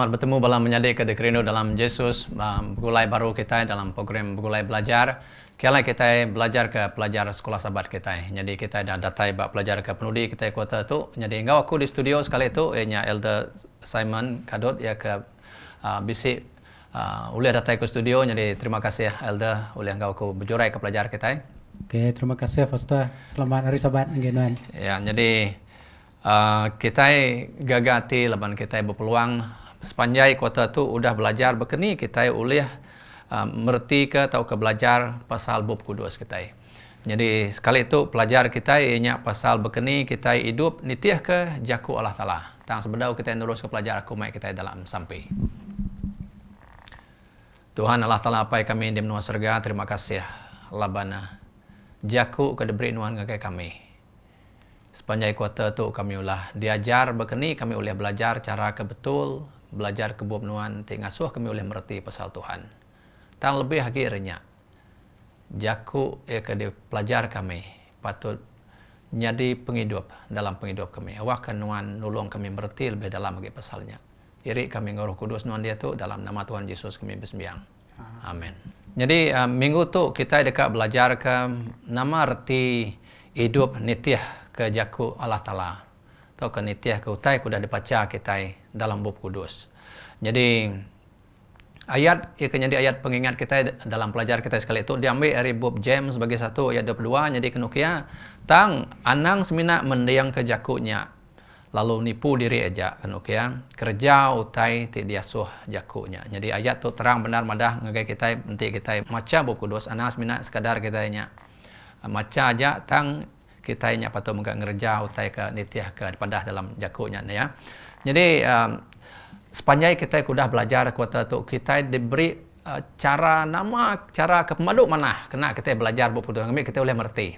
Selamat bertemu dalam menjadi kedekrindu dalam Yesus, begulai baru kita dalam program begulai belajar. Kala kita belajar ke pelajar sekolah sahabat kita. Jadi kita dah datai bak pelajar ke penudi kita kota tu. Jadi engkau aku di studio sekali itu, ianya Elder Simon Kadot ya ke bisik boleh datai ke studio. Jadi terima kasih Elder oleh engkau aku berjurai ke pelajar kita. Oke, terima kasih Pastor. Selamat hari Sabat ngenuan. Ya, jadi kita gagati leban kita berpeluang sepanjang kota tu udah belajar berkeni kita oleh merti ke atau ke belajar pasal bab kudus kita. Jadi sekali itu pelajar kita ianya pasal berkeni kita hidup nitiah ke jaku Allah Taala. Tang sebedau kita nurus ke pelajar aku mai kita dalam sampai. Tuhan Allah Taala apa kami di menua surga, terima kasih labana jaku ke diberi nuan ngagai kami. Sepanjang kota tu kami ulah diajar berkeni, kami boleh belajar cara ke betul, belajar ke buat nuan, ngasuh kami boleh merti pasal Tuhan. Tang lebih akhirnya, jaku ke pelajar kami patut jadi penghidup dalam penghidup kami. Awak nuan nulung kami merti lebih dalam lagi pasalnya. Iri kami ngoroh kudus nuan dia tu dalam nama Tuhan Yesus kami bersembahyang. Amin. Jadi minggu tu kita dekat belajar ke nama arti hidup nitiah ke jaku Allah Ta'ala atau ke nitiah ke utai kuda dibaca kita dalam bab kudus. Jadi ayat ia jadi ayat pengingat kita dalam pelajar kita sekali itu diambil dari bab James sebagai 1 ayat 22. Jadi kenukia tang anang semina mendiang ke jakunya lalu nipu diri aja kenukia kerja utai ti diasuh jakunya. Jadi ayat tu terang benar madah ngagai kita nanti kita maca bab kudus anang semina sekadar kita nya maca aja tang kita nya patut mengak ngerja utai ke nitiah ke padah dalam jakunya ya. Jadi sepanjang kita sudah belajar kota tu kita diberi cara ke pemaduk mana kena kita belajar buku tu kami kita boleh merti.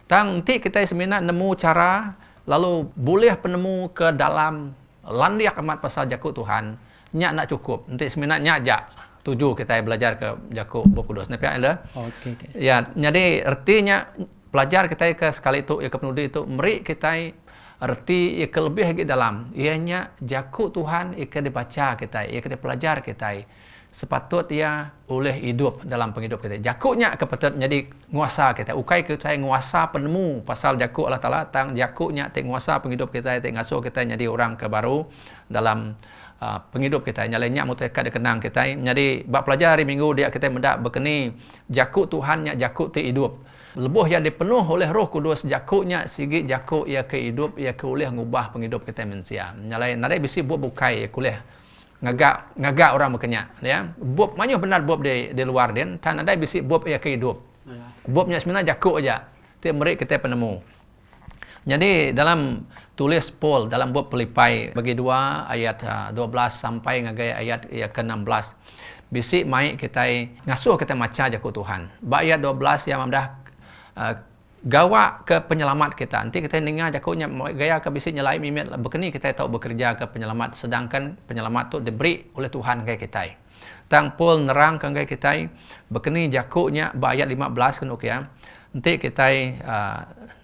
Tang nanti kita semina nemu cara lalu boleh penemu ke dalam landiak amat pasal jaku Tuhan nya nak cukup. Nanti semina nya aja tuju kita belajar ke jaku buku dos nepi ada. Okey. Ya, jadi artinya pelajar kita ke sekali itu ya ke penudi itu meri kita erti ya ke lebih lagi dalam ianya jaku Tuhan ya ke dibaca kita ya ke pelajar kita sepatut ia oleh hidup dalam penghidup kita jakunya kepatut jadi nguasa kita ukai kita nguasa penemu pasal jaku Allah Taala tang jakunya te nguasa penghidup kita te ngasuh kita jadi orang ke baru dalam penghidup kita nyalenya muteka dikenang kita jadi bab pelajar hari minggu dia kita mendak berkeni jaku Tuhannya jaku te hidup lebuh yang dipenuh oleh Roh Kudus jakunya sigi jaku ia ke hidup ia ke oleh ngubah penghidup kita manusia nyalai nadai bisi buat bukai ia kuliah ngagak orang berkenyak ya buat manyo benar buat di luar den tan nadai bisi buat ia ke hidup buatnya sebenarnya jaku aja ti meri kita penemu. Jadi dalam tulis Paul dalam buat Filipai bagi 2 ayat 12 sampai ngagai ayat ke-16 bisi mai kita ngasuh kita maca jaku Tuhan ba ayat 12 yang mamdah gawa ke penyelamat kita. Nanti kita dengar jakunya gaya ke bisi nyelai mimit berkeni kita tahu bekerja ke penyelamat sedangkan penyelamat tu diberi oleh Tuhan ke kita. Tang Paul nerang ke kita berkeni jakunya ba ayat 15 kan okey ya. Nanti kita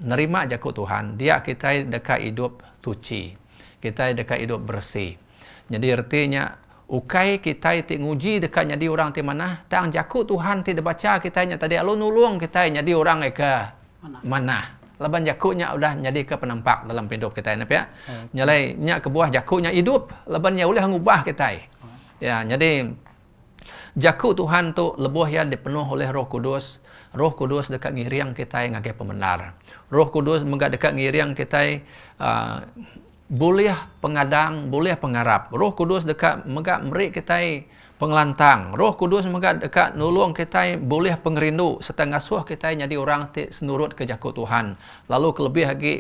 nerima jaku Tuhan, dia kita dekat hidup suci. Kita dekat hidup bersih. Jadi artinya ukai kita ti nguji dekat jadi orang ti mana tang jaku Tuhan ti dibaca kita nya tadi alun nulung kita jadi orang ke mana laban jakunya udah jadi ke penampak dalam hidup kita ni ya nyalai nya ke buah jakunya hidup laban nya boleh ngubah kita ya jadi jaku Tuhan tu lebuh ya dipenuh oleh Roh Kudus. Roh Kudus dekat ngiriang kita ngagai pembenar. Roh Kudus menggak dekat ngiriang kita boleh pengadang, boleh pengarap. Roh Kudus dekat megak meri kita pengelantang. Roh Kudus megak dekat nulung kita boleh pengerindu serta ngasuh kita jadi orang senurut ke jaku Tuhan. Lalu kelebih lagi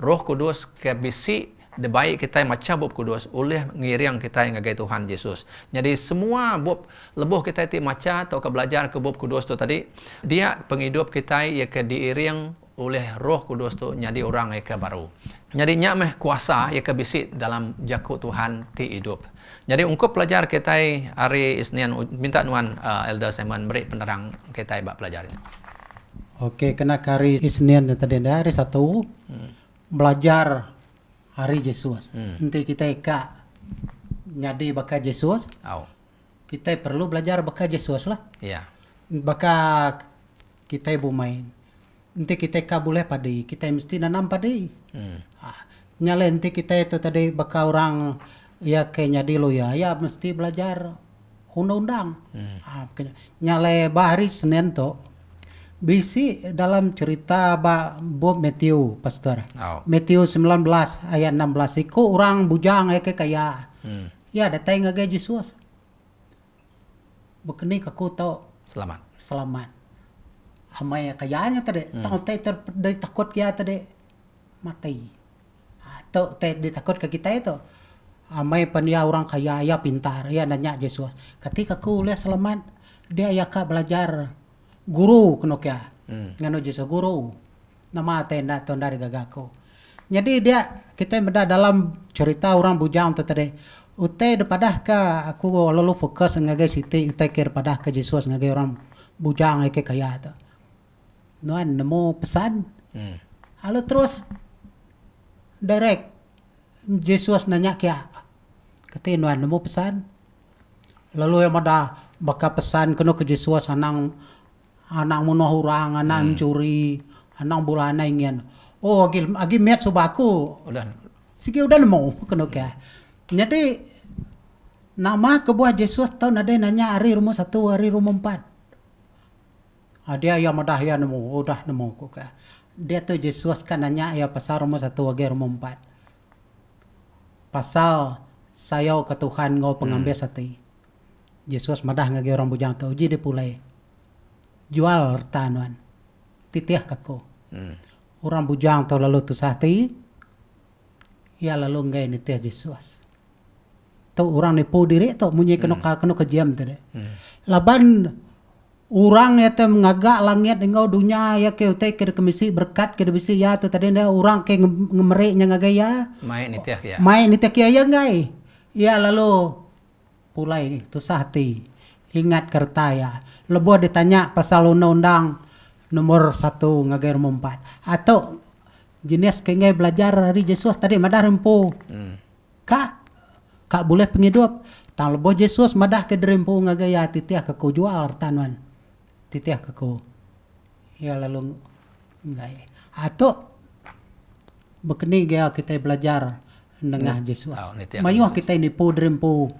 Roh Kudus ke bisi debaik kita macam bab kudus oleh ngiring kita ngagai Tuhan Yesus. Jadi semua bab lebuh kita ti maca atau ke belajar ke bab kudus tu tadi dia penghidup kita ia ke diiring oleh Roh Kudus tu jadi orang yang baru. Jadi nya meh kuasa ia ke bisi dalam jaku Tuhan ti hidup. Jadi ungkup pelajar kita hari Isnin minta nuan Elder Simon beri penerang kita bab pelajarnya. Okey, kena hari Isnin tadi hari 1 belajar hari Yesus. Nanti kita nyadi baka Yesus, Au. kita perlu belajar baka Yesus lah. Ya. Baka kita bumain. Nanti kita boleh padi, kita mesti nanam padi. Nyala nanti kita itu tadi baka orang ya kayak nyadi lo ya mesti belajar undang-undang. Nyala bahari Senin to bisi dalam cerita Bob Matthew, Pastor. Au. Matthew 19 ayat 16 iku orang bujang kaya. Ya datang ngagay Yesus. Bekeni kaku tau selamat. Amay kayanya tadi. Tao tay takut kaya tadi mati. Atau tay ditakut ke kita itu. Amay pania orang kaya ya pintar ya nanya Yesus. Ketika ku lihat selamat dia ya ka belajar guru kuno kaya. Ngano Yesus guru. Nama tenda dari gagako. Jadi kita beda dalam cerita orang bujang tu tadi. Utai daripada ka aku lalu fokus ngagai siti utai ke daripada ke Yesus ngagai orang bujang ke kaya tu. Nuan nemu pesan. Lalu terus direct Yesus nanya kaya. Kata nuan nemu pesan. Lalu yang ada baka pesan kena ke Yesus anak munuh orang, anak curi, anak bulana ingin. Oh agi met subaku. Udah. Sige udah nemu kena kaya. Jadi nama kebuah Yesus tahu nada nanya hari rumah 1, hari rumah 4. Dia yang madah ya nemu, udah nemu kok kaya. Dia tuh Yesus kan nanya ya pasal rumah 1 hari rumah 4. Pasal saya ke Tuhan ngau pengambil sati. Yesus madah ngagi orang bujang tu uji dipulai. Jual tanuan. Titiah kaku. Orang bujang tu lalu tu sati. Ya lalu ngai nitiah Yesus. Tu orang nipu diri tu munyi kena kejiam tu deh. Laban orang ya tu mengagak langit engau dunia ya ke utai ke kemisi berkat ke bisi ya tu tadi dia orang ke ngemeriknya ngagaya. Mai nitiah ya. Mai nitiah kia ya ngai. Ya lalu pulai tu sahti ingat kerta ya. Lebuh ditanya pasal undang-undang nomor 1 ngagai nomor 4 atau jenis kengai belajar hari Yesus tadi madah rempu. Kak boleh penghidup. Tang lebo Yesus madah ke derempu ngagaya titiah ke ko jual tanuan. Titiah ke ko. Ya lalu ngai. Atau bekeni gaya kita belajar dengan Yesus. Mayuh kita ini pu derempu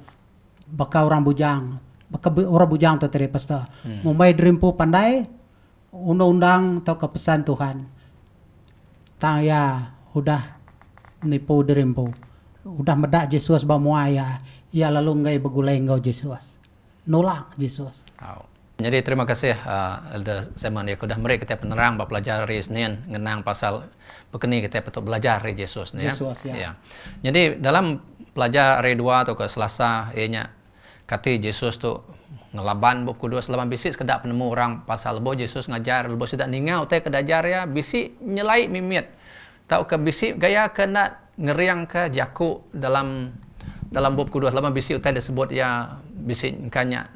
baka orang bujang. Baka orang bujang tu tadi pastor. Mumbai derempu pandai undang-undang atau kepesan Tuhan. Tang ya udah nipu derempu. Udah medak Yesus bamuaya. Ya lalu ngai begulai ngau Yesus. Nolak Yesus. Jadi terima kasih Elder Simon ya sudah meri kita penerang bab pelajar hari Senin ngenang pasal bekeni kita betul belajar hari Yesus ya. Yesus ya. Jadi dalam pelajar hari 2 atau ke Selasa ianya kata Yesus tu ngelaban bab kudus laban bisik sekedap penemu orang pasal lebo Yesus ngajar lebo sedak ningau teh kedajar ya bisik nyelai mimit. Tau ke bisik gaya kena ngeriang ke jaku dalam bab kudus laban bisik utai disebut ya bisik kanya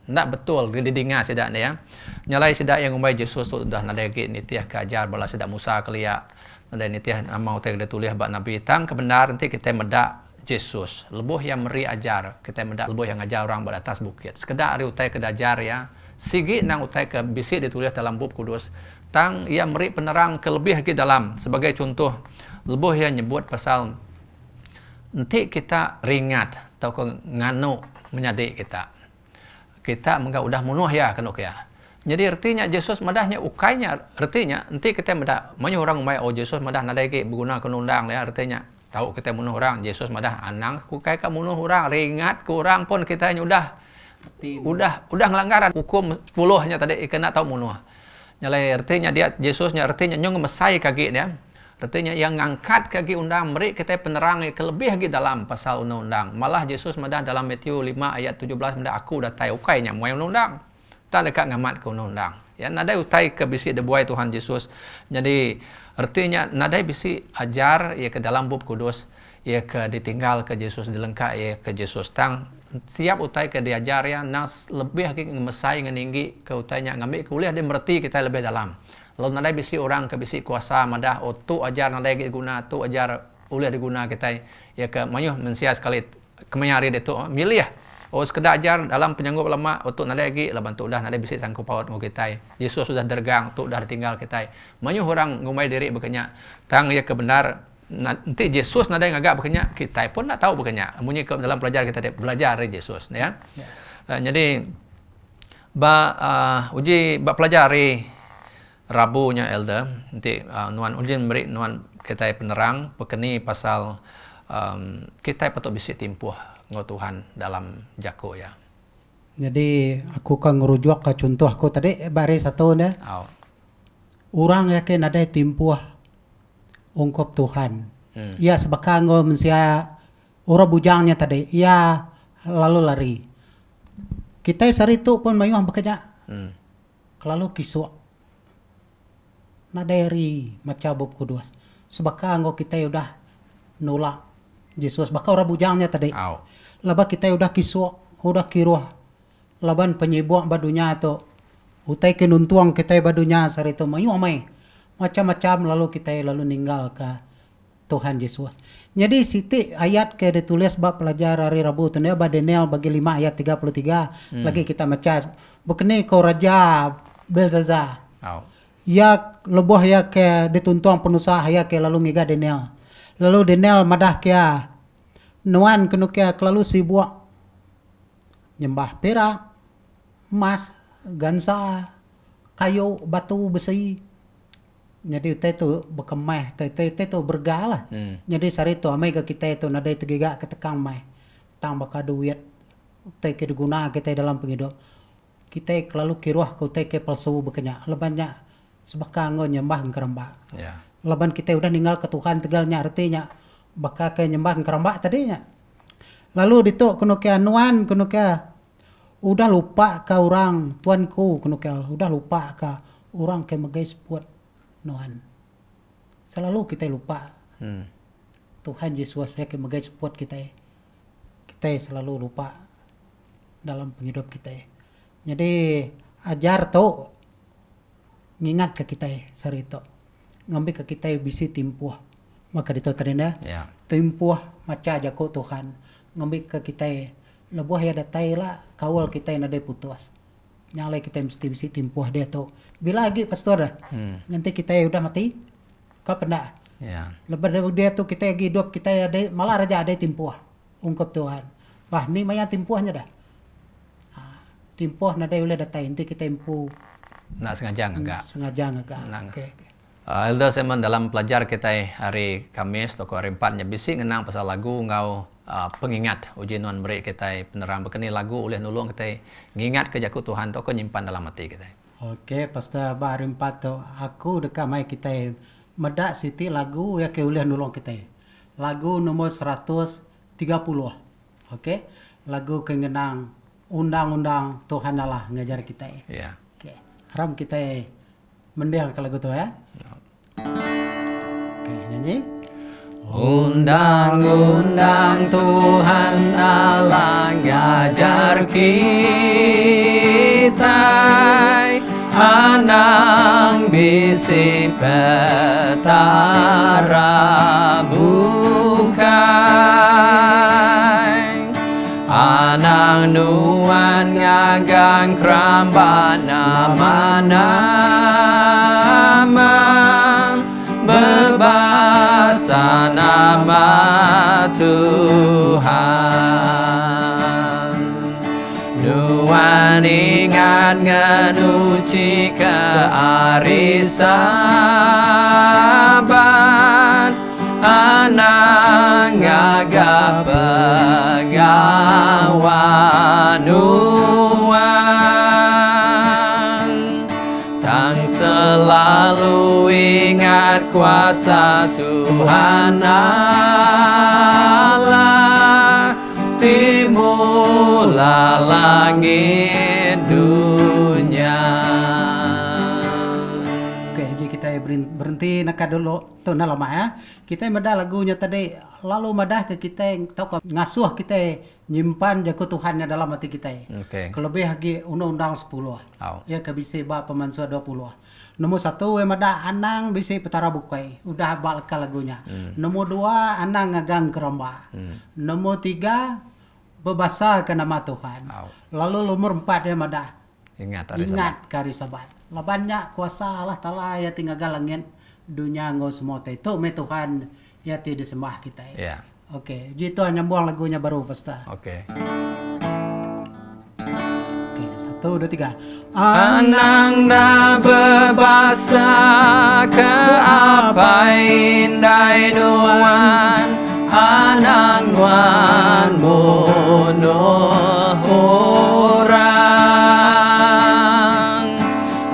ndak betul didengar sedak ya. Nyalai sedak yang umbai Yesus tu dah nada git nitiah kajar bala sedak Musa kelia nada nitiah amau teh tulis bab nabi tang kebenar nanti kita medak Yesus lebuh yang meri ajar kita medak lebuh yang ajar orang beratas bukit sekedar hari utai kedajar ya sigi nang utai ke bisik ditulis dalam bab kudus tang ia meri penerang kelebih lagi dalam sebagai contoh lebuh yang nyebut pasal nanti kita ringat atau ke nganu menyadik kita menga udah munuh ya kenok ya. Jadi artinya Yesus madahnya ukainya artinya nanti kita medak banyak orang umai oh Yesus madah nadai berguna ke undang ya artinya tahu kita munuh orang Yesus madah anang kukai ka munuh orang ringat ke orang pun kita udah ngelanggaran hukum 10-nya tadi kena tahu munuh. Nyalai artinya dia Yesusnya artinya nyong mesai kaki ya. Artinya yang ngangkat kaki undang meri kita penerang kelebih lagi dalam pasal undang-undang. Malah Yesus madah dalam Matius 5 ayat 17 madah aku dah tai ukainya muai undang-undang. Tak dekat ngamat ke undang-undang. Ya nadai utai ke bisi debuai Tuhan Yesus. Jadi artinya nadai bisi ajar ya ke dalam bab kudus ya ke ditinggal ke Yesus dilengkap ya ke Yesus tang siap utai ke diajar ya nas lebih lagi ngemesai ngeninggi ke utainya ngambil kuliah dia merti kita lebih dalam. Lalu nadai bisi orang ke bisi kuasa madah tu ajar nadai guna tu ajar uliah diguna kita ya ke mayuh mensia sekali kemenyari dia tu milih ya. Sekedar ajar dalam penyanggup lama untuk nada lagi laban tu dah nada bisik sangku paut ngo kita. Yesus sudah dergang tu dah tinggal kita. Manyu orang ngumai diri bekenya tang ya kebenar nanti Yesus nada yang agak bekenya kita pun tak tahu bekenya. Munyi ke dalam pelajar kita belajar dari Yesus ya. Jadi uji pelajari Rabunya elder nanti nuan uji memberi nuan kita penerang pekeni pasal kita patut bisik timpuh ngo Tuhan dalam jako ya. Jadi aku kan ngerujuk ke contoh aku tadi bari satu dah. Orang yakin ada timpuh ungkap Tuhan. Ya sebakang ngo mensia orang bujangnya tadi. Ya lalu lari. Kita sari tu pun mayuh bekerja. Lalu kisuk. Naderi macam bab kuduas. Sebakang ngo kita udah nolak Yesus. Baka orang bujangnya tadi. Laba kita udah kisuk, udah kiruh. Laban penyibuk badunya tu. Utai kenuntuang kita badunya sari tu mayu amai. Macam-macam lalu kita lalu ninggal ke Tuhan Yesus. Jadi siti ayat ke ditulis bab pelajar hari Rabu tu ba Daniel bagi 5 ayat 33 lagi kita macam bekeni kau raja Belzazar. Ya lebuh ya ke dituntuang penusaha ya ke lalu ngiga Daniel. Lalu Daniel madah kia nuan kenu kia kelalu sibuk nyembah perak, emas, gansa, kayu, batu, besi. Jadi itu berkemah, itu bergalah. Jadi sari itu amai ke kita itu nada itu gigak ketekang mai. Tang baka duit, kita diguna kita dalam penghidup. Kita kelalu kiruah kau ke palsu bekenya. Lebannya sebakang nyembah keramba. Leban kita udah ninggal ke Tuhan tegalnya artinya baka ke nyembah keramba tadinya. Lalu dituk kenu ke nuan kenu ke udah lupa ke orang tuanku kenu ke udah lupa ke orang ke megais buat nuan. Selalu kita lupa. Tuhan Yesus ke megais buat kita. Kita selalu lupa dalam penghidup kita. Jadi ajar tu ngingat ke kita sari itu. Ngambil ke kita bisi timpuh. Maka itu terindah. Timpuh maca jako Tuhan. Ngambil ke kita lebuh ya datai lah kawal kita yang ada putus. Nyalai kita mesti bisi timpuh dia tu. Bila lagi pastor dah. Nanti kita udah mati. Kapan dah? Lepas dia tu kita lagi hidup kita ada malah raja ada timpuh. Ungkap Tuhan. Wah ni maya timpuhnya dah. Timpuh nada boleh datai nanti kita impu. Nak sengaja enggak? Sengaja enggak. Okay. Elder Simon dalam pelajar kita hari Kamis toko hari 4 bisi ngenang pasal lagu ngau pengingat uji nuan beri kita penerang bekeni lagu oleh nulung kita ngingat ke jaku Tuhan toko nyimpan dalam hati kita. Okey, pasal hari 4 tu aku dekat mai kita medak siti lagu ya ke oleh nulung kita. Lagu nomor 130. Okey. Lagu kengenang undang-undang Tuhan Allah ngajar kita. Okey. Haram kita mendiang ke lagu tu ya. Okey, nyanyi. Undang-undang Tuhan Allah ngajar kita, anang bisi petara bukai, anang nuan ngagang keramba nama-nama bebasa nama Tuhan. Nuan ingat ngenuci kearisaban, anak ngaga pegawan nuan. Tang selalu ingat kuasa Tuhan Allah, timula langit dunia. Oke, jadi kita berhenti nak dulu tu nak lama ya. Kita madah lagunya tadi, lalu madah ke kita tahu ngasuh kita nyimpan jaku Tuhannya dalam hati kita. Oke. Kelebih lagi undang-undang 10. Au. Ya ke bisa ba pemansua 20. Nomor 1 mada anang bisa petara bukai. Udah balka lagunya. Nomor 2 anang ngagang keramba. Nomor 3 berbasa ke nama Tuhan. Au. Lalu nomor 4 mada Ingat hari ingat kari sabat. Labannya kuasa Allah Ta'ala ya tinggal galangin dunia ngau semua itu me Tuhan ya ti disembah kita. Ya. Oke, gitu nyambung lagunya baru pasta. Oke. Oke, 1, 2, 3. Anang na berbasa ke apa indai nuan, anang nuan bunuh orang.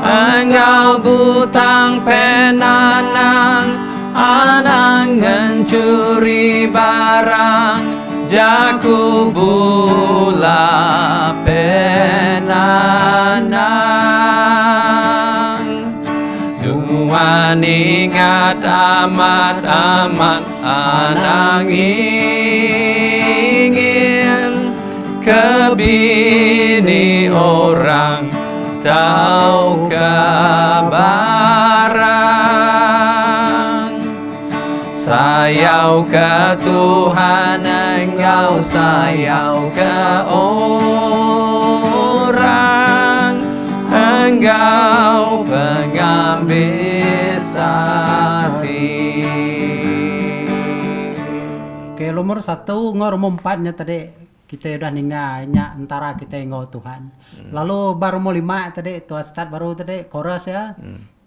Engkau butang penanang, anang mencuri barang, jaku bula penanang. Nuan ingat amat-amat, anang ingin kebini orang tahu kebarang. Sayau ke Tuhan, engkau sayau ke orang, engkau pengambis hati. Oke, nomor 1 nomor 4-nya tadi kita udah ninggalnya antara kita ngau Tuhan. Lalu baru mau 5 tadi itu start baru tadi chorus ya.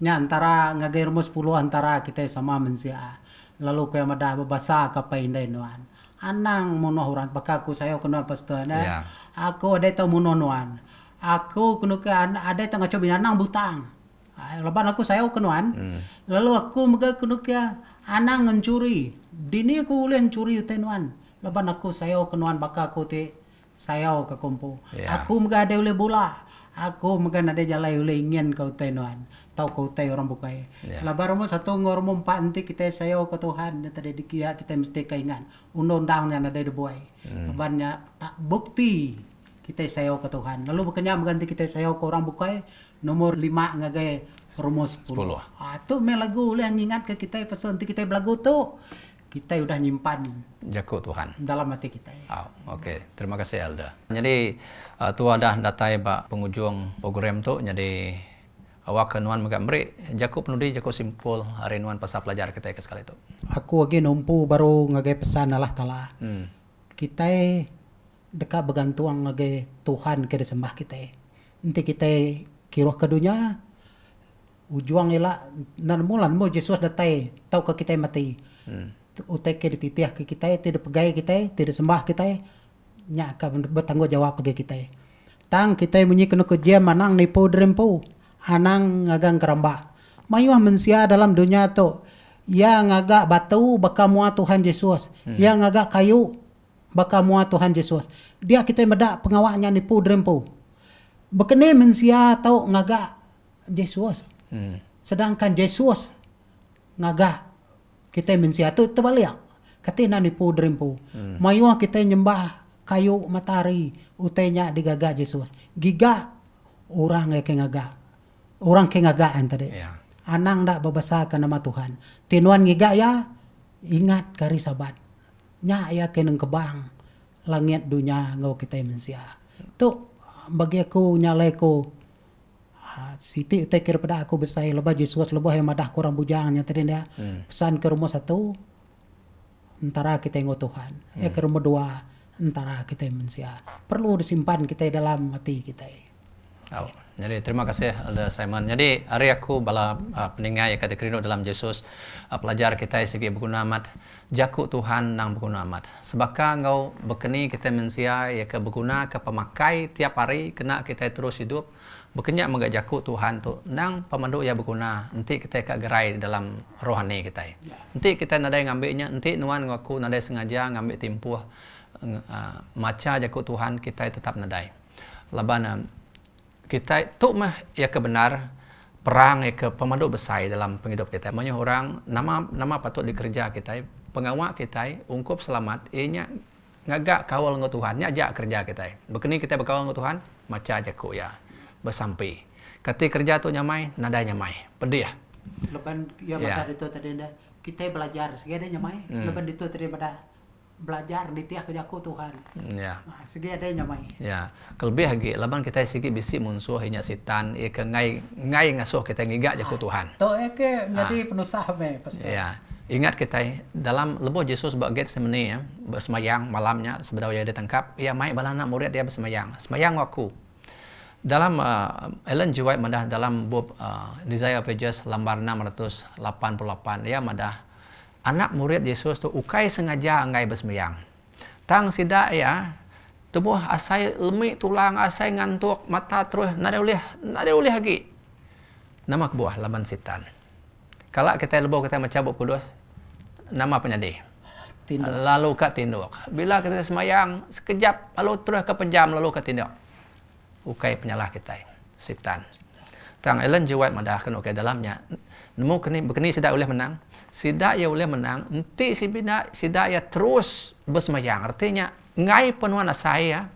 Nya antara ngagai rumus 10 antara kita sama manusia. Lalu kaya mada babasa kapai indai nuan. Anang mono huran baka aku sayo kena pastuana. Ya. Aku ada tau mono nuan. Aku kena ke ada tengah cobi anang butang. Lepas aku sayo kenuan. Lalu aku mega kena ke anang mencuri. Dini aku boleh mencuri utenuan. Lepas aku sayo kenuan baka aku ti sayo ke kumpu. Ya. Aku mega ada oleh bola. Aku mega ada jalai oleh ingin kau tenuan. Tahu kau tay orang bukai. Ya. Labar mo 1 ngormo 4 nanti kita sayo ke Tuhan. Tadi dikia kita mesti keingan. Undang-undangnya ada di buai. Lebarnya bukti kita sayo ke Tuhan. Lalu bukannya mengganti kita sayo ke orang bukai. Nomor 5 ngagai rumus 10. Tu me lagu oleh ngingat ke kita pas nanti kita belagu tu. Kita udah nyimpan Jaku Tuhan. dalam hati kita. Oke, terima kasih Elda. Jadi tu ada datai ba penghujung program tu. Jadi awak nuan megak meri jaku penudi jaku simpul hari nuan pasal pelajar kita ke sekali tu. Aku lagi numpu baru ngagai pesan Allah Ta'ala. Kita dekat bergantung ngagai Tuhan ke disembah kita. Nanti kita kiruh ke dunia ujung ialah nan mulan mo Yesus datai tau ke kita mati. Utek ke dititiah ke kita, tidak pegai kita, tidak sembah kita, nya akan bertanggung jawab bagi kita. Tang kita munyi kena kerja manang nipu drempu, anang ngagang keramba. Mayuah manusia dalam dunia tu, ya ngagak batu baka mua Tuhan Yesus, ya ngagak kayu baka mua Tuhan Yesus. Dia kita medak pengawaknya nipu drempu. Bekene manusia tau ngagak Yesus. Sedangkan Yesus ngagak kita manusia tu terbalik. Katina nipu drempu. Mayuah kita nyembah kayu matahari, utenya digagak Yesus. Giga orang ke ngagak. Orang ke ngagaan tadi. Ya. Anang dak babasakan nama Tuhan. Tinuan giga ya ingat kari sabat. Nya ya keneng kebang langit dunia ngau kita manusia. Tu bagi aku nyalai ko Siti tekir pada aku besai lebah Yesus lebah yang madah kurang bujangnya tadi dia pesan ke rumah 1 antara kita ngau Tuhan ya ke rumah 2 antara kita manusia perlu disimpan kita dalam hati kita. Jadi terima kasih Elder Simon. Jadi hari aku bala peninggal yang kata kerindu dalam Yesus pelajar kita segi berguna amat jaku Tuhan nang berguna amat. Sebaka ngau berkeni kita manusia ya ke berguna ke pemakai tiap hari kena kita terus hidup. Berkenyak megak jaku Tuhan tu nang pemandu ya berguna. Nanti kita kak gerai dalam rohani kita. Nanti kita nadai ngambilnya. Nanti nuan ngaku nadai sengaja ngambil timpuh maca jaku Tuhan kita tetap nadai. Labana kita tu mah ya kebenar perang ya ke pemandu besar dalam penghidup kita. Banyak orang nama patut dikerja kita. Pengawak kita ungkup selamat ianya ngagak kawal dengan Tuhan, nyajak kerja kita. Bekini kita berkawal dengan Tuhan, macam jaku ya, bersampai. Kati kerja tu nyamai, nada nyamai, pedih ya. Leban ya pada itu tadi kita belajar segede nyamai. Leban itu tadi pada belajar di tiap kerjaku Tuhan. Ya. Segede nyamai. Ya, kelebih lagi, leban kita sigi bisi musuh hanya setan, ke ngai ngasuh kita ngigak jaku Tuhan. To ke jadi penusaha me pastor. Ya. Ingat kita dalam lebuh Yesus bak Getsemani ya, bersemayang malamnya sebenarnya dia ditangkap, ia mai balana murid dia bersemayang. Semayang waktu. Dalam Ellen G. White madah dalam buku Desire of Ages lembar 688 ya madah anak murid Yesus tu ukai sengaja ngai bersemayang. Tang sida ya tubuh asai lemik tulang asai ngantuk mata terus nada ulih lagi. Nama kebuah laban setan. Kalau kita lebih kita mencabut kudus, nama penyedih. Lalu ke tinduk. Bila kita semayang, sekejap, lalu terus ke pejam, lalu ke tinduk. Ukai penyalah kita, setan. Tang Ellen G. White madahkan ukai dalamnya. Nemu begini sidak boleh menang. Sidak ia boleh menang. Nanti sidak ia terus bersemayang. Artinya, ngai penuhan saya,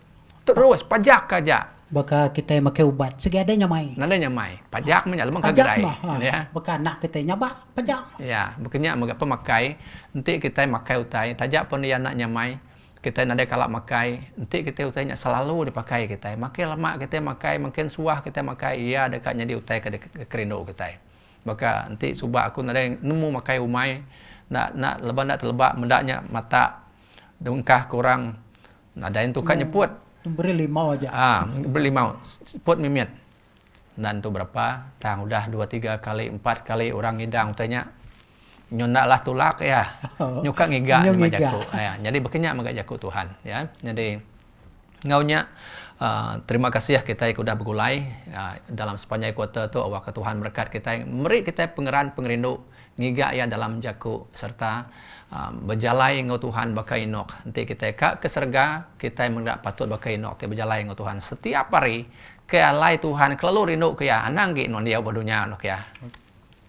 terus pajak aja. Baka kita makai ubat segede nyamai. Nada nyamai. Pajak punya lemang kagerai. Ya. Baka nak kita nyabak pajak. Ya, bukannya mengapa makai. Nanti kita makai utai. Tajak pun dia nak nyamai. Kita nada kalak makai. Nanti kita utainya selalu dipakai kita. Makai lemak kita makai. Makin suah kita makai. Ia dekatnya di utai ke kerindu kita. Baka nanti subak aku nada nemu makai umai. Nak lebat nak terlebak. Mendaknya mata. Dengkah kurang. Nada yang tukar nyeput. Beri limau aja. Beri limau. Put mimit. Dan tu berapa? Tang udah 2-3 kali, 4 kali orang ngidang tanya. Nyundaklah tulak ya. Nyuka ngigak ni jaku. Ya, jadi bekenyak magak jaku Tuhan ya. Jadi ngaunya terima kasih ya kita yang sudah bergulai dalam sepanjang kuota tu awak Tuhan berkat kita. Meri kita pengerindu ngigak ya dalam jaku serta berjalai ngau Tuhan bakai inok. Nanti kita ke serga kita mendak patut bakai inok te berjalai ngau Tuhan setiap hari ke alai Tuhan kelalu rindu ke ya anang gi non dia bodonya nok ya.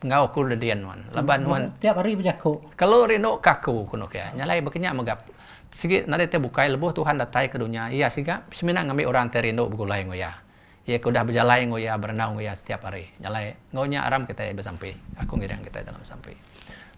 Ngau ku dedian non. Laban non tiap hari berjaku. Kalau rindu kaku kuno ya. Nyalai bekenyak magap. Sikit nade te bukai lebuh Tuhan datai ke dunia. Iya siga semina ngambil orang te rindu bergulai ngoya. Ia kudah berjalai ngoya berenang ngoya setiap hari. Nyalai ngonya aram kita bersampai. Aku ngirang kita dalam sampai.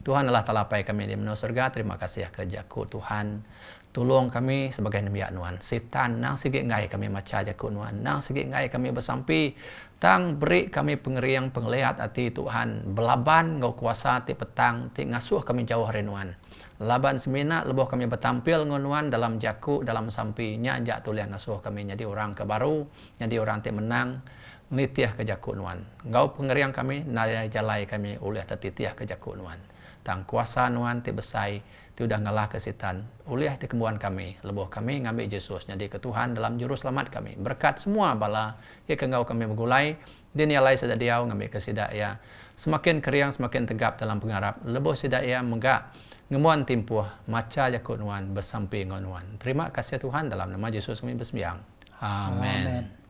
Tuhan adalah talapai kami di menurut surga. Terima kasih ya kejaku Tuhan. Tolong kami sebagai nabi Nuan. Setan nang sikit ngai kami maca jaku Nuan. Nang sikit ngai kami bersampai. Tang beri kami pengeriang penglihat hati Tuhan. Belaban ngau kuasa ti petang. Ti ngasuh kami jauh hari Nuan. Laban semina lebuh kami bertampil ngunuan dalam jaku dalam sampinya jak tuliah ngasuh kami jadi orang ke baru. Jadi orang ti menang. Nitiah ke jaku Nuan. Ngau pengeriang kami. Nada jalai kami uliah tetitiah ke jaku Nuan. Tang kuasa Nuan ti besai ti udah ngalah ke setan uliah di kembuhan kami lebuh kami ngambil Yesus jadi ke Tuhan dalam juru selamat kami berkat semua bala ia ke ngau kami bergulai dia nialai sedadiau ngambil ke sidak ya semakin keriang semakin tegap dalam pengharap lebuh sidak ya menggak ngemuan timpuh maca jakut Nuan bersampai ngon Nuan terima kasih Tuhan dalam nama Yesus kami bersembahyang amin.